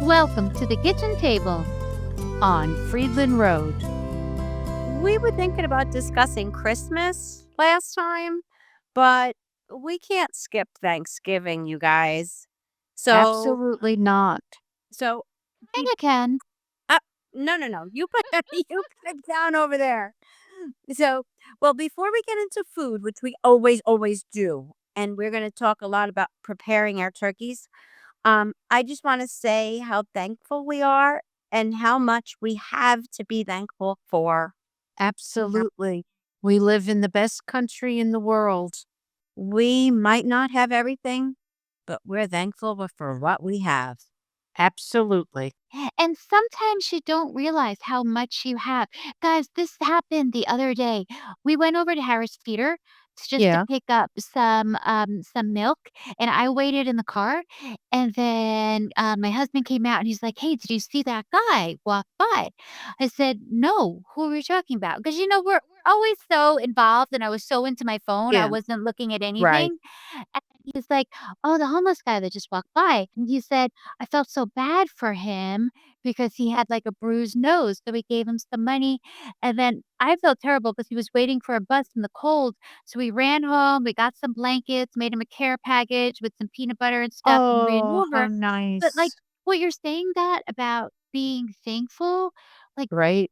Welcome to the kitchen table on Friedland Road. We were thinking about discussing Christmas last time, but we can't skip Thanksgiving, you guys. So, Absolutely not. so, And be- you can. uh, no. You put you put it down over there. So, well, before we get into food, which we always do, and we're going to talk a lot about preparing our turkeys. I just want to say how thankful we are and how much we have to be thankful for. Absolutely. We live in the best country in the world. We might not have everything, but we're thankful for what we have. Absolutely. And sometimes you don't realize how much you have. Guys, this happened the other day. We went over to Harris Teeter just to Yeah. pick up some milk, and I waited in the car, and then my husband came out and he's like, "Hey, did you see that guy walk by?" I said, "No, who are you talking about?" Because we're always so involved, and I was so into my phone, I Yeah. wasn't looking at Right. anything. And he was like, "Oh, the homeless guy that just walked by." And he said, I felt so bad for him because he had, like, a bruised nose, so we gave him some money, and then I felt terrible because he was waiting for a bus in the cold, so we ran home, we got some blankets, made him a care package with some peanut butter and stuff, and ran Oh, how over. But, like, nice. what you're saying that about being thankful, like Right.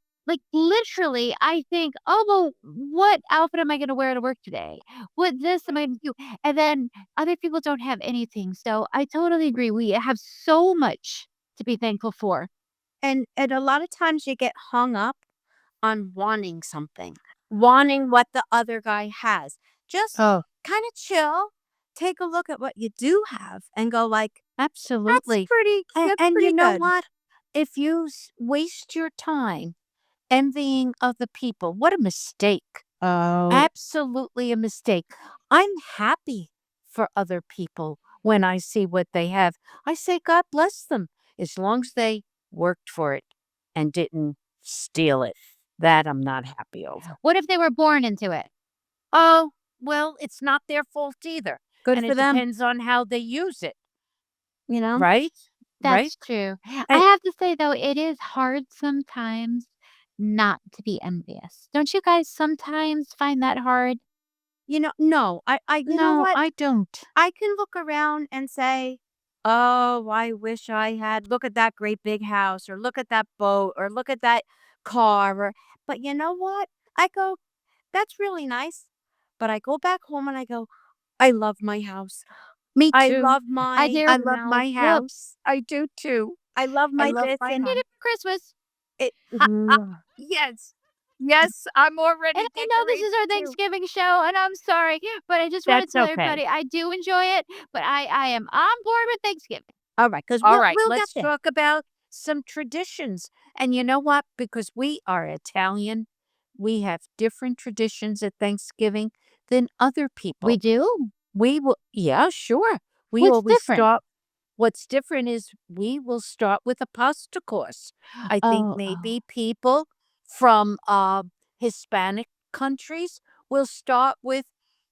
literally, I think, "Oh, well, what outfit am I gonna wear to work today? What this am I gonna do?" And then other people don't have anything, so I totally agree, we have so much to be thankful for. And a lot of times you get hung up on wanting something, wanting what the other guy has. Just Oh, kind of chill, take a look at what you do have and go like, that's absolutely. pretty that's And you pretty know good. what? If you waste your time envying other people, what a mistake. Oh, Absolutely a mistake. I'm happy for other people when I see what they have. I say, God bless them, as long as they worked for it and didn't steal it. That I'm not happy over. What if they were born into it? Oh, well, it's not their fault either. good And for it them, depends on how they use it, you know? right? That's Right? true. I And have to say, though, it is hard sometimes not to be envious. Don't you guys sometimes find that hard? no, you know No, what? I don't. I can look around and say, "Oh, I wish I had look at that great big house or look at that boat or look at that car," but you know what? I go, "That's really nice." But I go back home and I go, "I love my house. Me I too. love I my do. I love my Yep. house. I do too. I love I my love this my and home. Did it for Christmas. it." Yes. Yes, I'm And already I know this decorating is our too. Thanksgiving show, and I'm sorry, but I just wanna That's tell okay. everybody I do enjoy it, but I am on board with Thanksgiving. All right, because All we'll right, we'll get let's there. talk about some traditions. And you know what? Because we are Italian, we have different traditions at Thanksgiving than other We people. do? We will, yeah, sure. We What's always different? start. What's different is we will start with a pasta course. I think Oh, oh. maybe people from Hispanic countries will start with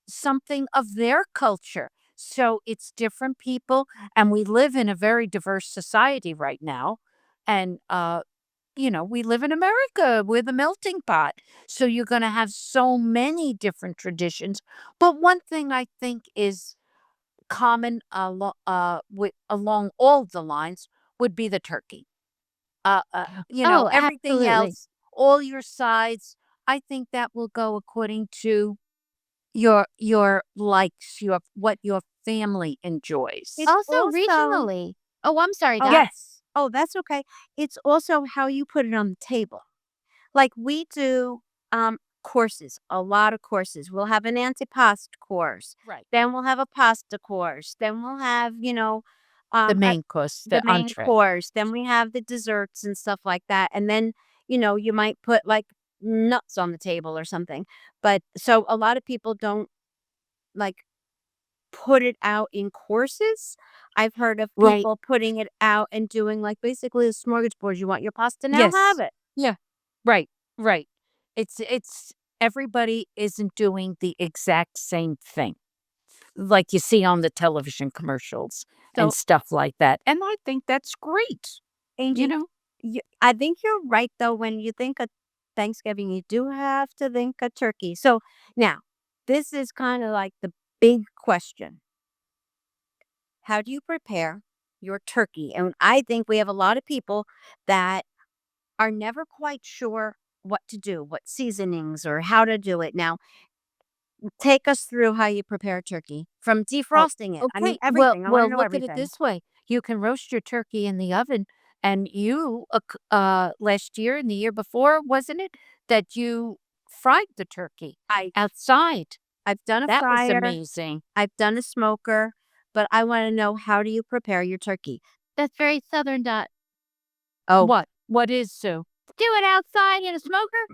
something of their culture. So it's different people, and we live in a very diverse society right now. And, we live in America. We're the melting pot. So you're going to have so many different traditions. But one thing I think is common along all the lines would be the turkey. Oh, Everything absolutely. else, all your sides, I think that will go according to your likes, your what your family enjoys. It's Also also regionally. Oh, I'm sorry, oh, Doc. Yes. that's okay. It's also how you put it on the table. Like we do courses, a lot of courses. We'll have an antipasto course, Right. then we'll have a pasta course, then we'll have, The um a, main course, the the main entree. course, then we have the desserts and stuff like that. And then, you might put like nuts on the table or something. But so a lot of people don't like put it out in courses. I've heard of Right. people putting it out and doing like basically a smorgasbord. You want your pasta now, have Yes. it. Yeah. Right. Right. It's everybody isn't doing the exact same thing, like you see on the television commercials and So stuff like that. And I think that's great. you Angie, know? I think you're right though. When you think of Thanksgiving, you do have to think of turkey. So now, this is kind of like the big question: how do you prepare your turkey? And I think we have a lot of people that are never quite sure what to do, what seasonings or how to do it. Now, take us through how you prepare turkey from Oh, defrosting it. I mean, okay. Well, everything. I want to well, know look at it everything. this way. You can roast your turkey in the oven, and you, last year and the year before, wasn't it, that you fried the turkey I outside? I've done a That was fryer, amazing. I've done a smoker, but I want to know, how do you prepare your turkey? That's very Southern dot. Oh, What? What is, Sue? Do it outside in a smoker?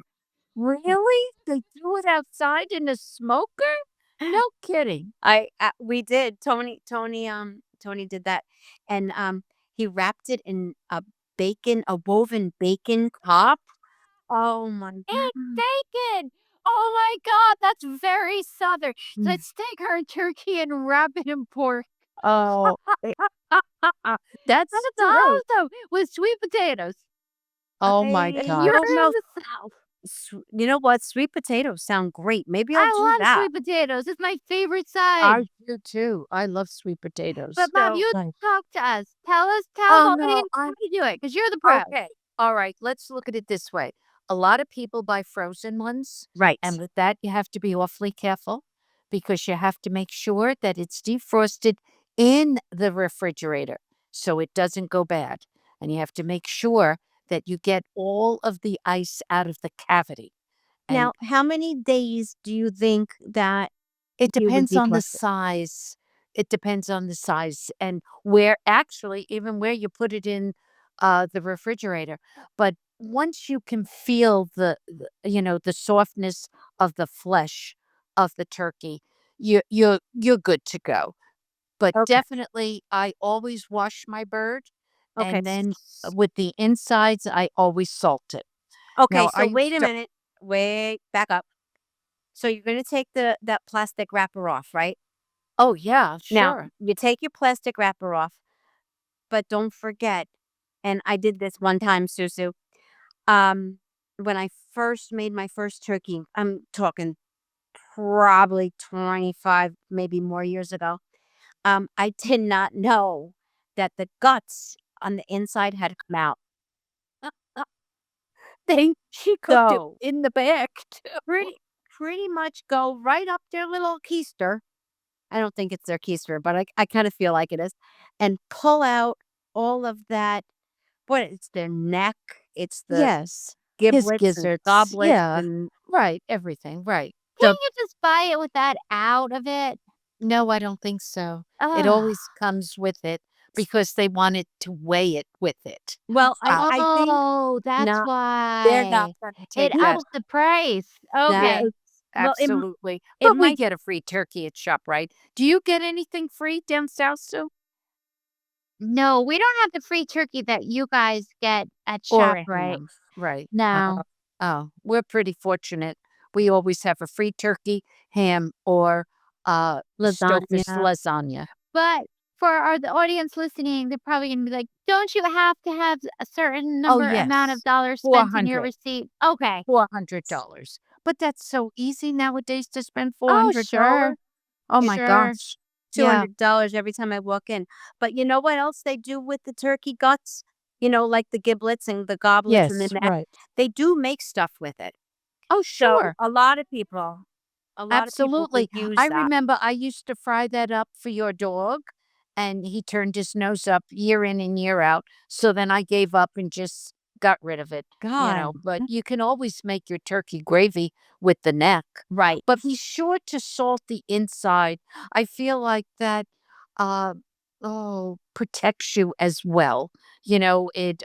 Really? They do it outside in a smoker? No kidding. we did. Tony did that, and he wrapped it in a woven bacon top. Oh my It's god. bacon! Oh my god, that's very Southern. Mm. Let's take our turkey and wrap it in pork. Oh, that's That's true. awesome! With sweet potatoes. Oh my I You're don't gosh. in know. the South. You know what? Sweet potatoes sound great. Maybe I'll do I love that. sweet potatoes. It's my favorite I side. do too. I love sweet But potatoes. Mom, So, you Nice. talk to us. Tell us Oh all the no, names how I'm to do it because you're the pro. okay. All right, let's look at it this way. A lot of people buy frozen ones, right. and with that, you have to be awfully careful because you have to make sure that it's defrosted in the refrigerator so it doesn't go bad. And you have to make sure that you get all of the ice out of the cavity. And Now, how many days do you think that it you would depends on the defrost it? size. It depends on the size and where actually even where you put it in, the refrigerator. But once you can feel the softness of the flesh of the turkey, you're good to go. But Okay. definitely, I always wash my bird, Okay. and then, with the insides, I always salt it. Okay. Now, So wait a minute. Wait. Back up. So you're gonna take the that plastic wrapper off, right? Oh, yeah, Now sure. you take your plastic wrapper off, but don't forget. And I did this one time, Susu. Um, when I first made my first turkey, I'm talking probably 25, maybe more years ago. I did not know that the guts on the inside had come out. They She cooked it go in the back too. pretty much go right up their little keister. I don't think it's their keister, but I kind of feel like it is, and pull out all of that. What, it's their neck, it's the Yes, his giblets and gizzards, goblets yeah, and right, everything, right. Can't so you just buy it with that out of it? No, I don't think so. It Ugh. always comes with it because they wanted to weigh it with it. well, I think Oh, that's no, they're not why. gonna It take that. ups the price. That Okay. Yes, well, absolutely, it but we might get a free turkey at ShopRite. Do you get anything free down south, Sue? No, we don't have the free turkey that you guys get at Or a ShopRite. ham, right. No. Oh, we're pretty fortunate. We always have a free turkey, ham, or, Stouffer's lasagna. lasagna. But for the audience listening, they're probably gonna be like, "Don't you have to have a certain Oh, number amount of yes, dollars spent in your 400. receipt?" Okay. $400. But that's so easy nowadays to spend Oh, $400. sure. Oh my Sure. gosh. Yeah. $200 every time I walk in. But you know what else they do with the turkey guts? Like the giblets and the goblets and the Yes, neck? right. They do make stuff with it. Oh, So sure. a lot of people would Absolutely. use I that. remember I used to fry that up for your dog, and he turned his nose up year in and year out. So then I gave up and just got rid of it. God. But you can always make your turkey gravy with the neck. Right. But be sure to salt the inside. I feel like that uh protects you as well. It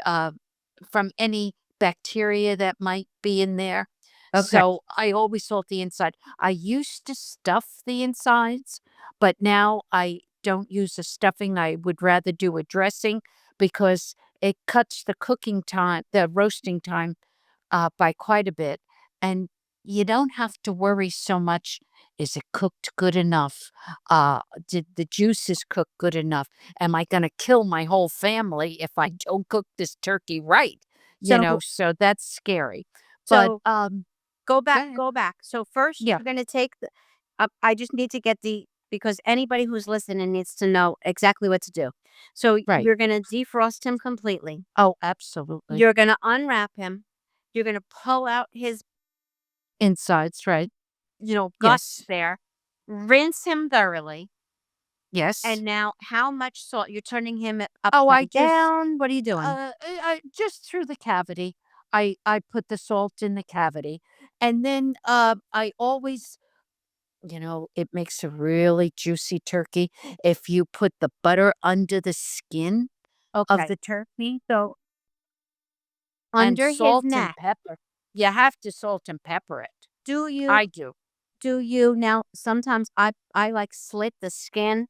from any bacteria that might be in there. Okay. So I always salt the inside. I used to stuff the insides, but now I don't use a stuffing. I would rather do a dressing because it cuts the cooking time, the roasting time by quite a bit. And you don't have to worry so much. Is it cooked good enough? Uh, did the juices cook good enough? Am I going to kill my whole family if I don't cook this turkey right? So So that's scary. But so go ahead. go back. So first Yeah, you're gonna take the I just need to get the because anybody who's listening needs to know exactly what to do. So right. you're gonna defrost him completely. Oh, absolutely. You're gonna unwrap him. You're gonna pull out his, Insides, right? guts Yes. there. Rinse him thoroughly. Yes. And now how much salt? You're turning him Oh, I upside just down. What are you doing? just through the cavity. I put the salt in the cavity, and then I always, it makes a really juicy turkey if you put the butter under the skin of Okay. the turkey So and under his salt and neck, pepper. You have to salt and pepper it. do you I do. now sometimes I like slit the skin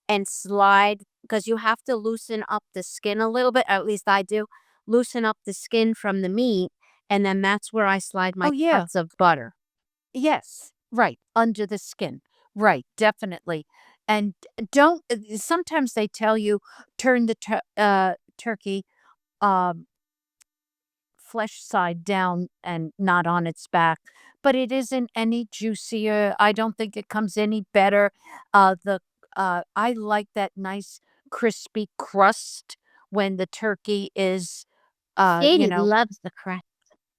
and slide because you have to loosen up the skin a little bit, at least I do. Loosen up the skin from the meat, and then that's where I slide Oh my yeah. cuts of butter. Yes. Right. Under the skin. Right. Definitely. And don't. Sometimes they tell you turn the turkey um flesh side down and not on its back, but it isn't any juicier. I don't think it comes any better. The I like that nice crispy crust when the turkey is uh, you Sadie know, loves the crust.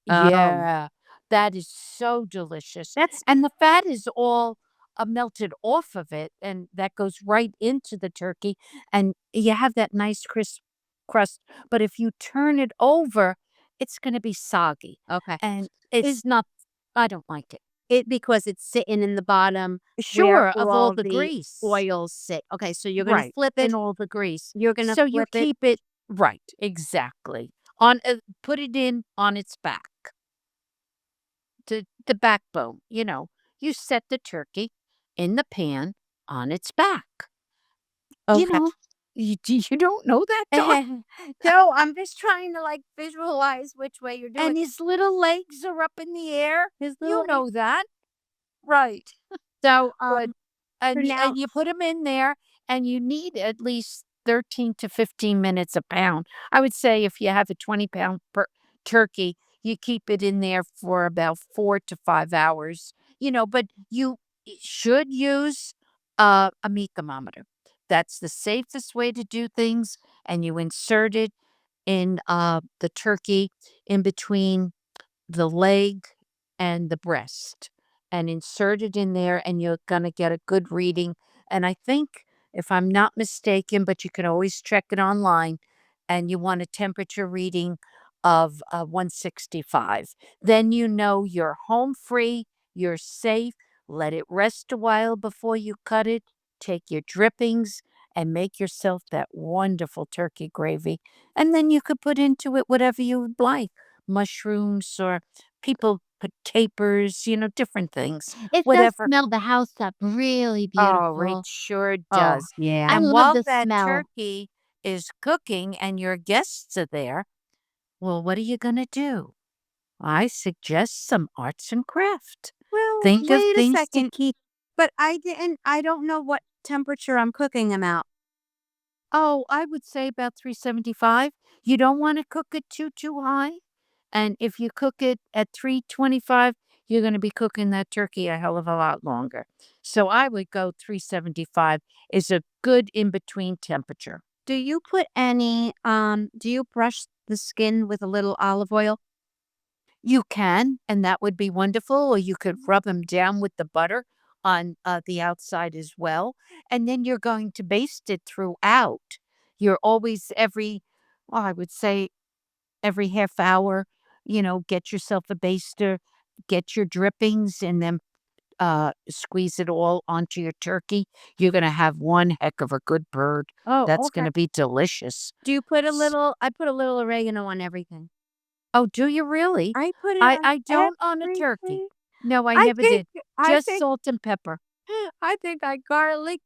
Oh, yeah, that is so delicious. that's And the fat is all melted off of it, and that goes right into the turkey. And you have that nice crisp crust. But if you turn it over, it's going to be soggy. okay. And Is it's not, I don't like it. it because it's sitting in the bottom where Sure, of all all the the grease. oils sit? Okay, so you're gonna Right. flip it. And all the grease. You're gonna So you flip it. keep it right. Exactly. Put it in on its back to the backbone, you set the turkey in the pan on its back. You Okay. know, you don't know that, Dawn? No, I'm just trying to like visualize which way you're doing. And his little legs are up in the air. His You little know that, right? so But so now and you put them in there, and you need at least 13 to 15 minutes a pound. I would say if you have a 20-pound turkey, you keep it in there for about 4 to 5 hours. But you should use a meat thermometer. That's the safest way to do things, and you insert it in the turkey in between the leg and the breast and insert it in there, and you're going to get a good reading. And I think, if I'm not mistaken, but you can always check it online, and you want a temperature reading of 165. Then you know you're home free, you're safe. Let it rest a while before you cut it. Take your drippings and make yourself that wonderful turkey gravy. And then you could put into it whatever you would like, mushrooms, or people put capers, different things, It does whatever. smell the house up really Oh, it beautiful. sure oh does. yeah. I And love while the that smell. turkey is cooking and your guests are there, well, what are you going to do? I suggest some arts and craft. Well, Think of wait a things to second. keep. But I don't know what temperature I'm cooking them out. Oh, I would say about 375. You don't want to cook it too high. And if you cook it at 325, you're going to be cooking that turkey a hell of a lot longer. So I would go 375 is a good in between temperature. Do you brush the skin with a little olive oil? You can, and that would be wonderful. Or you could rub them down with the butter on the outside as well. And then you're going to baste it throughout. You're always well, I would say every half hour, get yourself a baster, get your drippings, and then squeeze it all onto your turkey. You're going to have one heck of a good bird. Oh, That's going okay. to be delicious. Do you put a S- little I put a little oregano on everything. Oh, do you really? I put it I, on I don't on a turkey. everything. No, I I never think did. I Just think salt and pepper. I think I garlic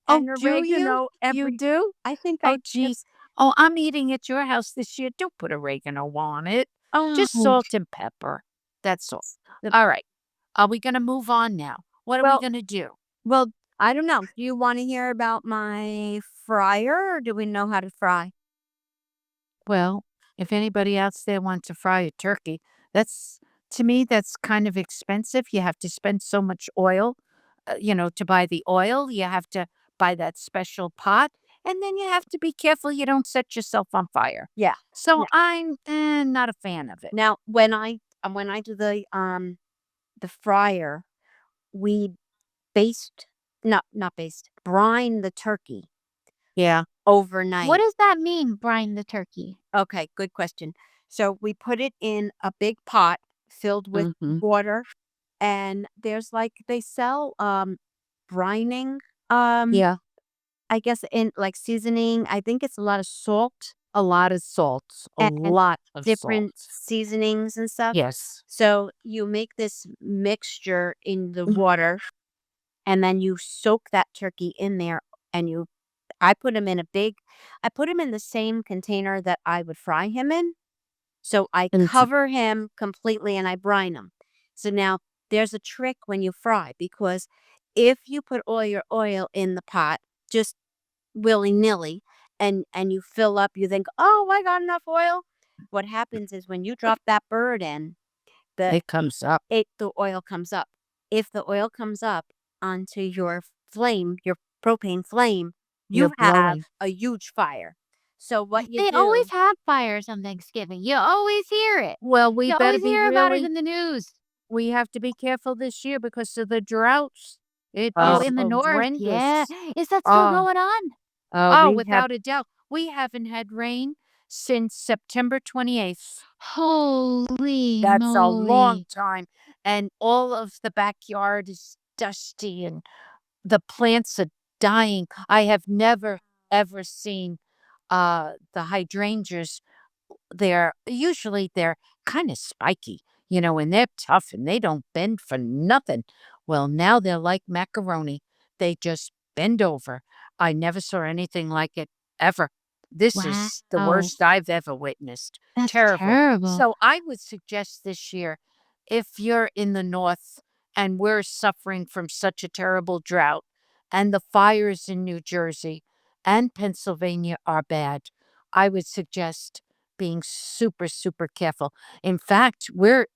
Oh, and do you? oregano You every do? I think Oh, I gee. just Oh, I'm eating at your house this year. Don't put oregano on it. oh Just salt and pepper. That's all. The All right. Are we gonna move on now? What are we well gonna do? well, I don't know. Do you wanna hear about my fryer, or do we know how to fry? Well, if anybody else there wants to fry a turkey, that's to me, that's kind of expensive. You have to spend so much oil, to buy the oil. You have to buy that special pot, and then you have to be careful you don't set yourself on fire. Yeah. So No. I'm not a fan of it. Now, when I do the fryer, we baste not baste, brine the turkey Yeah. What overnight. does that mean, brine the turkey? Okay, good question. So we put it in a big pot filled with Hmm. water, and there's like they sell brining, um Yeah. I guess in like seasoning. I think it's a lot of salt A lot of salt. A and lot of different salt. seasonings and stuff. Yes. So you make this mixture in the water, and then you soak that turkey in there, and I put him in I put him in the same container that I would fry him in. So I And cover him completely and I brine him. So now there's a trick when you fry, because if you put all your oil in the pot just willy-nilly, and you fill up, you think, "Oh, I got enough oil." What happens is when you drop that bird in, the it comes up. the oil comes up. If the oil comes up onto your flame, your propane flame, You're you have blowing. a huge fire. So what you They always do have fires on Thanksgiving. You always hear it. Well, we You better always be hear about it really in the news. we have to be careful this year because of the droughts. It Oh, is in the north, yeah. horrendous. Is that still Oh, going on? oh, we have without a doubt. We haven't had rain since September 28th. Holy That's a long moly. time. And all of the backyard is dusty and the plants are dying. I have never, ever seen the hydrangeas. They're kind of spiky, and they're tough and they don't bend for nothing. Well, now they're like macaroni. They just bend over. I never saw anything like it ever. This is the Wow. worst I've ever witnessed. That's Terrible. terrible. So I would suggest this year, if you're in the north and we're suffering from such a terrible drought, and the fires in New Jersey and Pennsylvania are bad, I would suggest being super, super careful. In fact, we're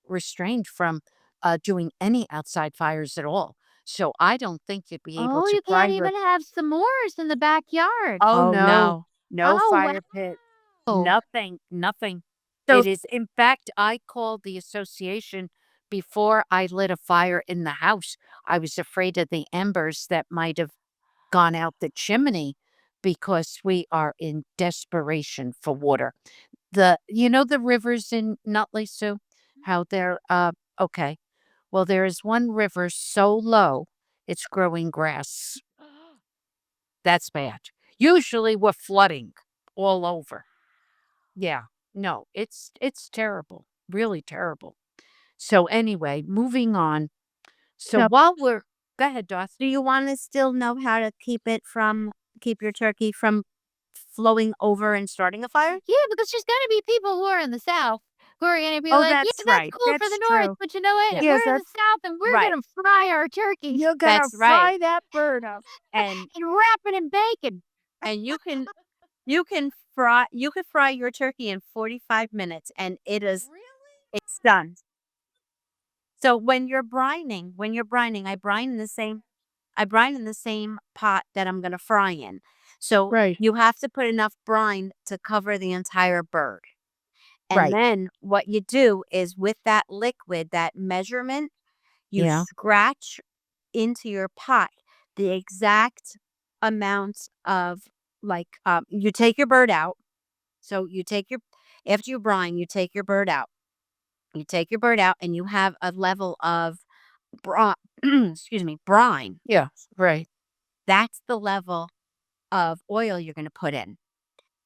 restrained from doing any outside fires at all. So I don't think you'd be able Oh, to you fry can't your. even have s'mores in the backyard. Oh, Oh, no, no. no Oh, fire pit, wow. nothing, nothing. So It is, in fact, I called the association before I lit a fire in the house. I was afraid of the embers that might have gone out the chimney because we are in desperation for water. The rivers in Nutley, Sue, how they're okay. Well, there is one river so low it's growing grass. That's bad. Usually we're flooding all over. Yeah. No, it's terrible. Really terrible. So anyway, moving on. So so while we're go ahead, Doss. do you wanna still know how to keep your turkey from flowing over and starting a fire? Yeah, because there's gonna be people who are in the South who are gonna be Oh, like, "Yeah, that's that's right. cool for That's the North, true. but you know what? Yeah. Yes, We're in the that's South and we're Right. gonna fry our turkeys you're gonna That's right. fry that bird up. And and wrap it in bacon." and you could fry your turkey in 45 minutes, and it's done. So when you're brining, I brine in the same pot that I'm gonna fry in. So Right. you have to put enough brine to cover the entire bird. And Right. then what you do is with that liquid, that measurement, you Yeah. scratch into your pot the exact amount of you take your bird out. So you take your after you brine, you take your bird out. You take your bird out and you have a level of excuse me, brine. Yeah. Right. That's the level of oil you're going to put in.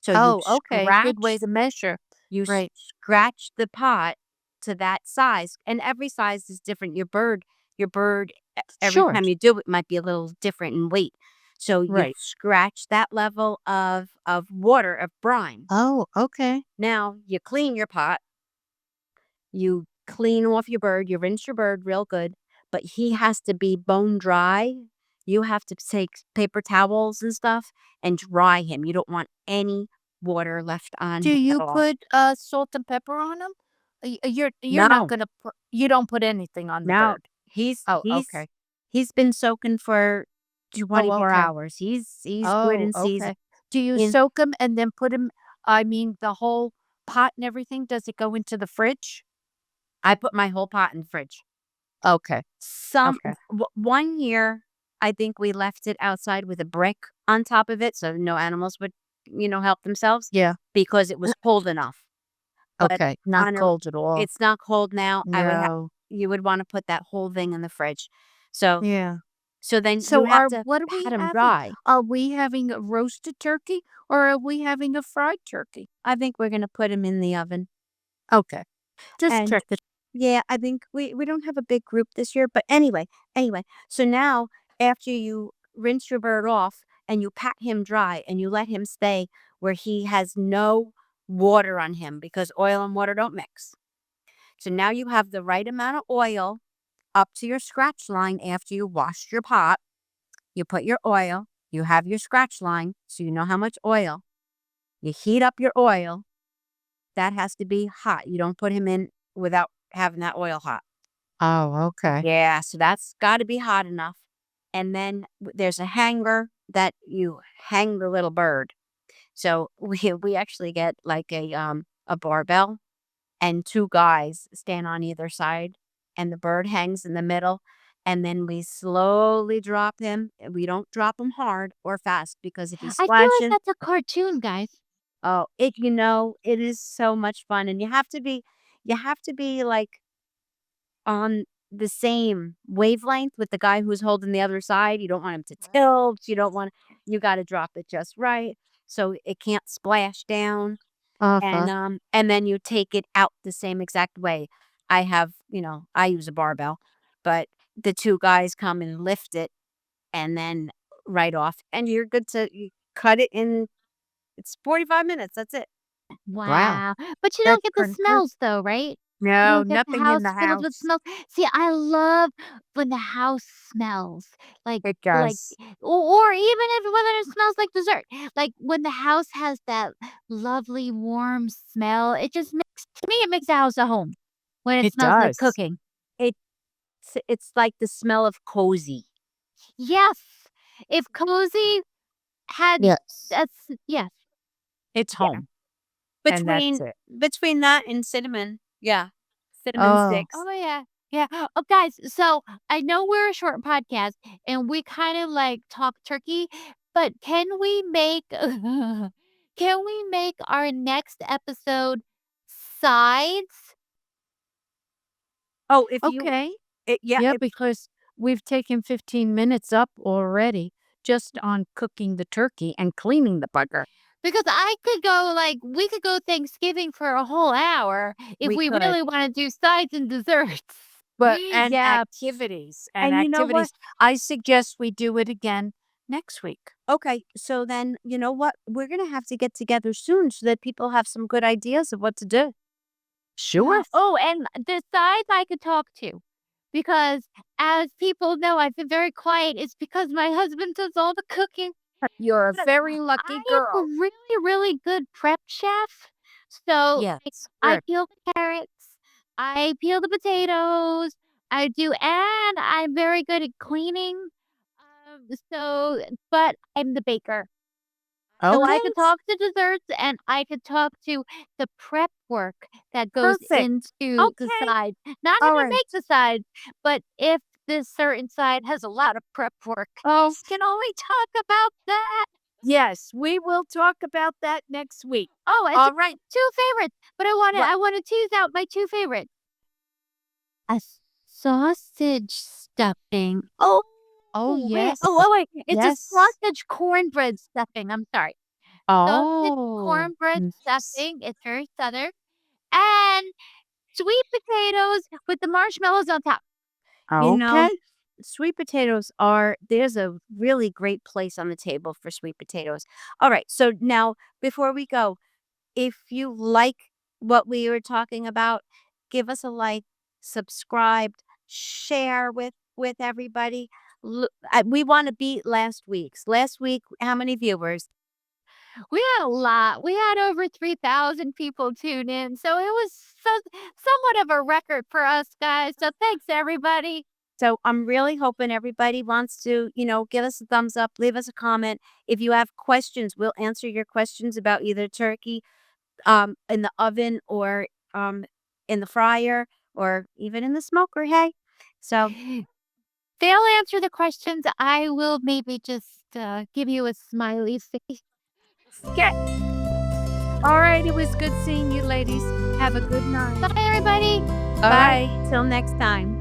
So Oh, okay. Good way to measure. Right. scratch the pot to that size, and every size is different. Your bird, every Sure. time you do it, might be a little different in weight. So you Right. scratch that level of water of brine. Oh, okay. Now you clean your pot. You clean off your bird. You rinse your bird real good, but he has to be bone dry. You have to take paper towels and stuff and dry him. You don't want any water left on Do him at you all. put, salt and pepper on 'em? You're not No, gonna put you don't put anything on the no, bird? he's Oh, he's okay. he's been soaking for Oh, 24 okay. hours. He's good Oh, in season. okay. Do you In soak them and then put them? I mean, the whole pot and everything, does it go into the fridge? I put my whole pot in the fridge. Okay, Some okay. one year, I think we left it outside with a brick on top of it so no animals would, help themselves Yeah, because it was cold enough. But okay, not on a cold at all. it's not cold now. No. You would wanna put that whole thing in the fridge. So Yeah. so then you So have are to what are pat we them having? dry. Are we having a roasted turkey or are we having a fried turkey? I think we're gonna put them in the oven. Okay, just And check it. yeah, I think we don't have a big group this year, but anyway, so now after you rinse your bird off and you pat him dry and you let him stay where he has no water on him because oil and water don't mix. So now you have the right amount of oil up to your scratch line after you washed your pot. You put your oil, you have your scratch line, so you know how much oil. You heat up your oil. That has to be hot. You don't put him in without having that oil hot. Oh, okay. Yeah, so that's got to be hot enough. And then there's a hanger that you hang the little bird. So we actually get like a barbell and two guys stand on either side and the bird hangs in the middle and then we slowly drop him. We don't drop him hard or fast because if he's I feel like splashing, that's a cartoon, guys. oh, it is so much fun and you have to be like on the same wavelength with the guy who's holding the other side. You don't want him to tilt. You got to drop it just right so it can't splash down. Uh-huh. And then you take it out the same exact way. I use a barbell, but the two guys come and lift it and then right off and you're good to you cut it in it's 45 minutes. That's it. Wow, Wow. But you don't that's get the pretty good. smells though, right? You No, don't get the nothing in house the filled with house. smells. See, I love when the house smells It like does. or even if whether it smells like dessert. Like when the house has that lovely warm smell, it just makes to me it makes the house a home when it It smells like does. cooking. It's it's like the smell of cozy. Yes. If cozy had Yes. that's yes. It's Yeah. home, and that's Between it. between that and cinnamon. Yeah. Cinnamon Oh, sticks. Oh, yeah. Yeah. Oh, guys, so I know we're a short podcast and we kind of like talk turkey, but can we make our next episode sides? Oh, if you okay. yeah, Yeah, because we've taken 15 minutes up already just on cooking the turkey and cleaning the bugger. Because I could go like we could go Thanksgiving for a whole hour if we we could. really want to do sides and desserts. But and Yeah. And you know what? I suggest we do it again next week. Okay, so then you know what? We're gonna have to get together soon so that people have some good ideas of what to do. Sure. Oh, and the sides I could talk to. Because as people know, I've been very quiet. It's because my husband does all the cooking. You're a But very lucky I am a girl. really, really good prep chef. So, like, Yes, I good. peel the carrots, I peel the potatoes, I do, and I'm very good at cleaning. But I'm the baker. So I Okay. could talk to desserts and I could talk to the prep work that goes Perfect. into the Okay. side. Not if All you right. make the side, but if this certain side has a lot of prep work. Oh, Can only talk about that. yes, we will talk about that next week. Oh, it's All right. 2 favorites, but I wanna What? I wanna tease out my 2 favorites. A sausage stuffing. Oh, Oh, wait. yes. Oh, wait. It's a Yes. sausage cornbread stuffing. I'm sorry. Sausage Oh, cornbread nice. stuffing. It's very Southern. And sweet potatoes with the marshmallows on top. You know, Okay. sweet potatoes are there's a really great place on the table for sweet potatoes. All right, so now before we go, if you like what we were talking about, give us a like, subscribed, share with everybody. We want to beat last week's. Last week, how many viewers? We had a lot. We had over 3,000 people tune in, so it was somewhat of a record for us guys, so thanks, everybody. So I'm really hoping everybody wants to, give us a thumbs up, leave us a comment. If you have questions, we'll answer your questions about either turkey in the oven or in the fryer or even in the smoker. Hey, so They'll answer the questions. I will maybe just, give you a smiley face. okay. All right, it was good seeing you ladies. Have a good night. Bye, everybody. All right. Bye. Till next time.